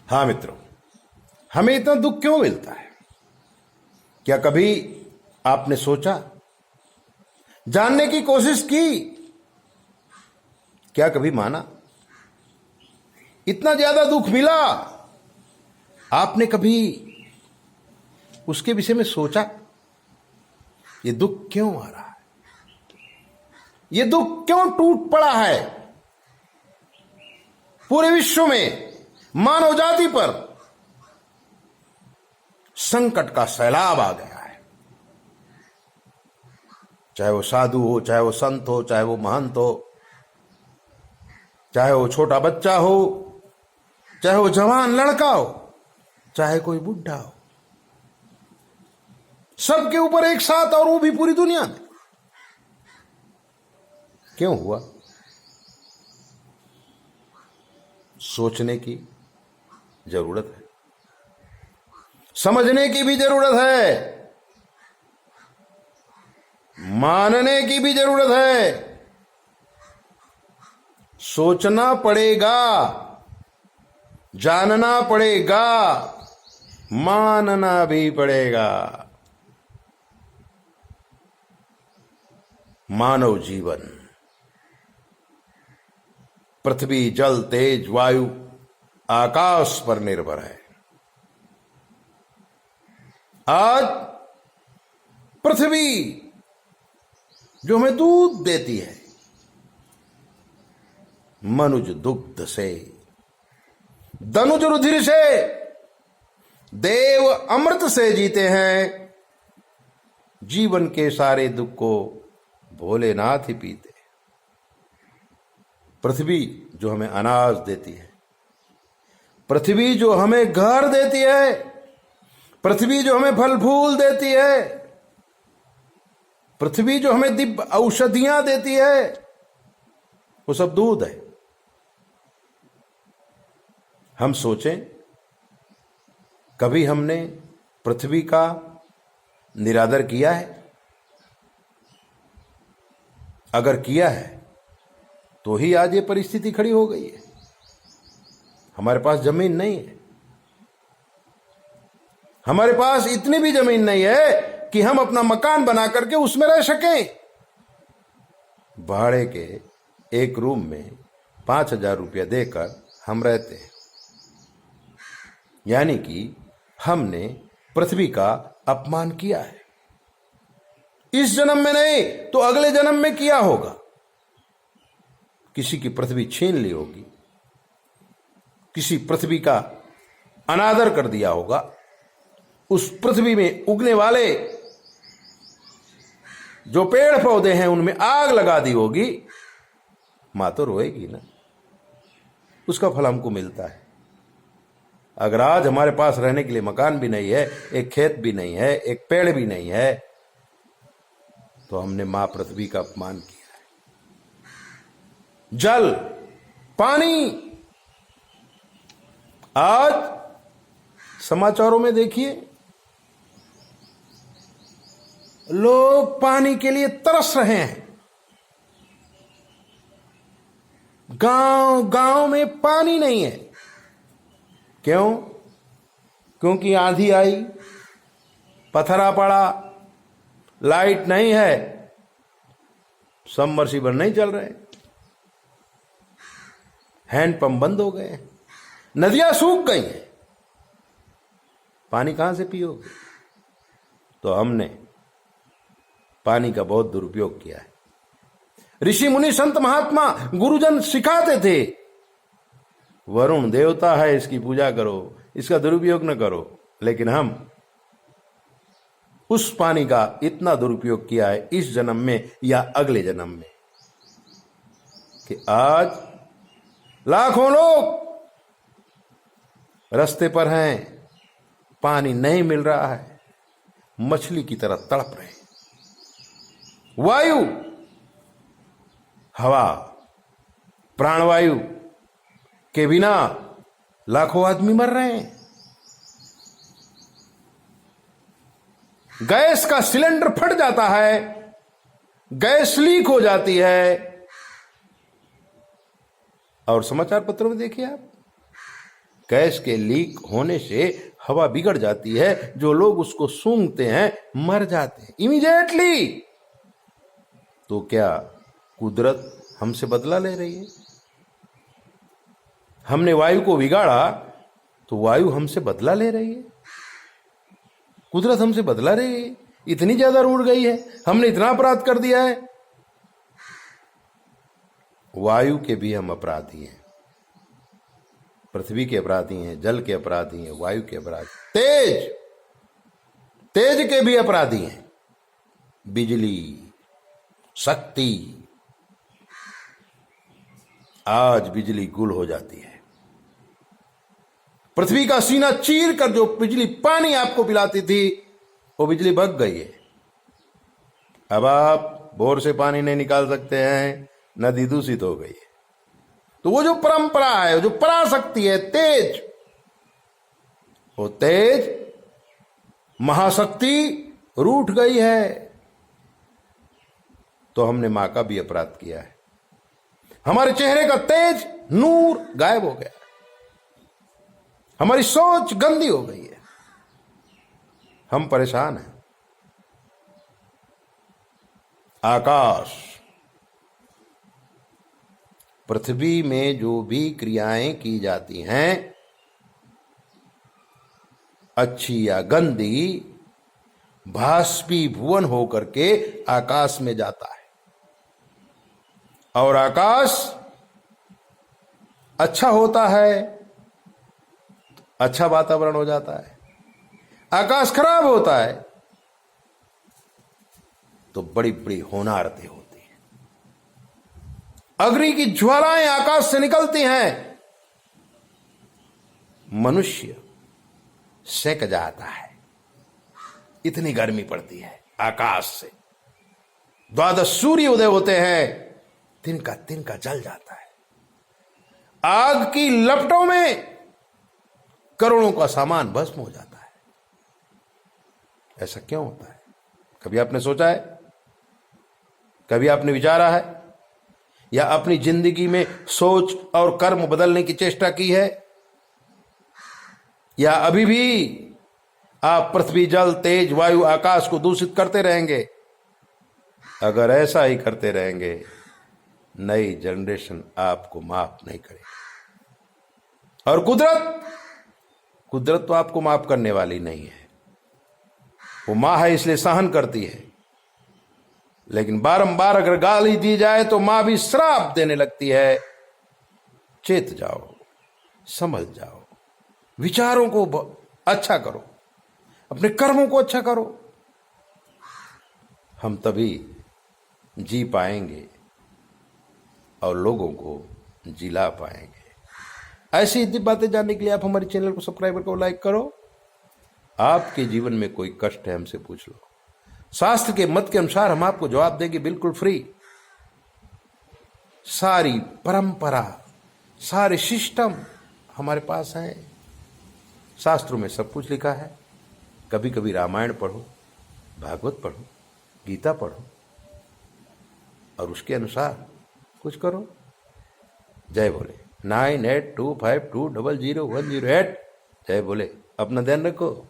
हाँ मित्रों, हमें इतना दुख क्यों मिलता है? क्या कभी आपने सोचा, जानने की कोशिश की? क्या कभी माना इतना ज्यादा दुख मिला? आपने कभी उसके विषय में सोचा, ये दुख क्यों आ रहा है? ये दुख क्यों टूट पड़ा है? पूरे विश्व में मानव जाति पर संकट का सैलाब आ गया है। चाहे वो साधु हो, चाहे वो संत हो, चाहे वो महंत हो, चाहे वो छोटा बच्चा हो, चाहे वो जवान लड़का हो, चाहे कोई बुढ़ा हो, सबके ऊपर एक साथ, और वो भी पूरी दुनिया में। क्यों हुआ? सोचने की जरूरत है, समझने की भी जरूरत है, मानने की भी जरूरत है। सोचना पड़ेगा, जानना पड़ेगा, मानना भी पड़ेगा। मानव जीवन पृथ्वी, जल, तेज, वायु, आकाश पर निर्भर है। आज पृथ्वी जो हमें दूध देती है, मनुज दुग्ध से, दनुज रुधिर से, देव अमृत से जीते हैं। जीवन के सारे दुख को भोलेनाथ ही पीते। पृथ्वी जो हमें अनाज देती है, पृथ्वी जो हमें घर देती है, पृथ्वी जो हमें फल फूल देती है, पृथ्वी जो हमें दिव्य औषधियां देती है, वो सब दूध है। हम सोचें, कभी हमने पृथ्वी का निरादर किया है? अगर किया है तो ही आज ये परिस्थिति खड़ी हो गई है। हमारे पास जमीन नहीं है, हमारे पास इतनी भी जमीन नहीं है कि हम अपना मकान बना करके उसमें रह सकें। भाड़े के एक रूम में 5,000 रुपया देकर हम रहते हैं। यानी कि हमने पृथ्वी का अपमान किया है। इस जन्म में नहीं तो अगले जन्म में किया होगा। किसी की पृथ्वी छीन ली होगी, किसी पृथ्वी का अनादर कर दिया होगा, उस पृथ्वी में उगने वाले जो पेड़ पौधे हैं उनमें आग लगा दी होगी। मां तो रोएगी ना, उसका फल हमको मिलता है। अगर आज हमारे पास रहने के लिए मकान भी नहीं है, एक खेत भी नहीं है, एक पेड़ भी नहीं है, तो हमने मां पृथ्वी का अपमान किया है। जल, पानी, आज समाचारों में देखिए, लोग पानी के लिए तरस रहे हैं। गांव गांव में पानी नहीं है। क्यों? क्योंकि आंधी आई, पत्थरा पड़ा, लाइट नहीं है, सबमर्सिबल नहीं चल रहे, हैंडपंप बंद हो गए, नदियां सूख गई हैं, पानी कहां से पियोगे? तो हमने पानी का बहुत दुरुपयोग किया है। ऋषि मुनि संत महात्मा गुरुजन सिखाते थे, वरुण देवता है, इसकी पूजा करो, इसका दुरुपयोग न करो। लेकिन हम उस पानी का इतना दुरुपयोग किया है इस जन्म में या अगले जन्म में, कि आज लाखों लोग रास्ते पर हैं, पानी नहीं मिल रहा है, मछली की तरह तड़प रहे। वायु, हवा, प्राणवायु के बिना लाखों आदमी मर रहे हैं। गैस का सिलेंडर फट जाता है, गैस लीक हो जाती है, और समाचार पत्रों में देखिए आप, गैस के लीक होने से हवा बिगड़ जाती है, जो लोग उसको सूंघते हैं मर जाते हैं इमीडिएटली। तो क्या कुदरत हमसे बदला ले रही है? हमने वायु को बिगाड़ा तो वायु हमसे बदला ले रही है? कुदरत हमसे बदला रही है? इतनी ज्यादा रूठ गई है, हमने इतना अपराध कर दिया है। वायु के भी हम अपराधी हैं, पृथ्वी के अपराधी हैं, जल के अपराधी हैं, वायु के अपराधी, तेज के भी अपराधी हैं। बिजली, शक्ति, आज बिजली गुल हो जाती है। पृथ्वी का सीना चीर कर जो बिजली पानी आपको पिलाती थी, वो बिजली भग गई है। अब आप बोर से पानी नहीं निकाल सकते हैं, नदी दूषित हो गई है। तो वो जो परंपरा है, जो पराशक्ति है, तेज, वो तेज महाशक्ति रूठ गई है। तो हमने मां का भी अपराध किया है। हमारे चेहरे का तेज नूर गायब हो गया, हमारी सोच गंदी हो गई है, हम परेशान हैं। आकाश, पृथ्वी में जो भी क्रियाएं की जाती हैं, अच्छी या गंदी, बाष्पीभवन होकर के आकाश में जाता है। और आकाश अच्छा होता है, अच्छा वातावरण हो जाता है। आकाश खराब होता है तो बड़ी बड़ी होनारतें होती हैं। अग्नि की ज्वालाएं आकाश से निकलती हैं, मनुष्य सेक जाता है, इतनी गर्मी पड़ती है आकाश से। द्वादश सूर्य उदय होते हैं, तिनका तिनका जल जाता है। आग की लपटों में करोड़ों का सामान भस्म हो जाता है। ऐसा क्यों होता है? कभी आपने सोचा है? कभी आपने विचारा है? या अपनी जिंदगी में सोच और कर्म बदलने की चेष्टा की है? या अभी भी आप पृथ्वी, जल, तेज, वायु, आकाश को दूषित करते रहेंगे? अगर ऐसा ही करते रहेंगे, नई जनरेशन आपको माफ नहीं करेगी। और कुदरत तो आपको माफ करने वाली नहीं है। वो मां है इसलिए सहन करती है, लेकिन बारंबार अगर गाली दी जाए तो मां भी श्राप देने लगती है। चेत जाओ, समझ जाओ, विचारों को अच्छा करो, अपने कर्मों को अच्छा करो। हम तभी जी पाएंगे और लोगों को जिला पाएंगे। ऐसी ही बातें जानने के लिए आप हमारे चैनल को सब्सक्राइब करो, लाइक करो। आपके जीवन में कोई कष्ट है, हमसे पूछ लो। शास्त्र के मत के अनुसार हम आपको जवाब देंगे, बिल्कुल फ्री। सारी परंपरा, सारे सिस्टम हमारे पास है। शास्त्रों में सब कुछ लिखा है। कभी कभी रामायण पढ़ो, भागवत पढ़ो, गीता पढ़ो और उसके अनुसार कुछ करो। जय बोले। 9825200108। जय बोले। अपना ध्यान रखो।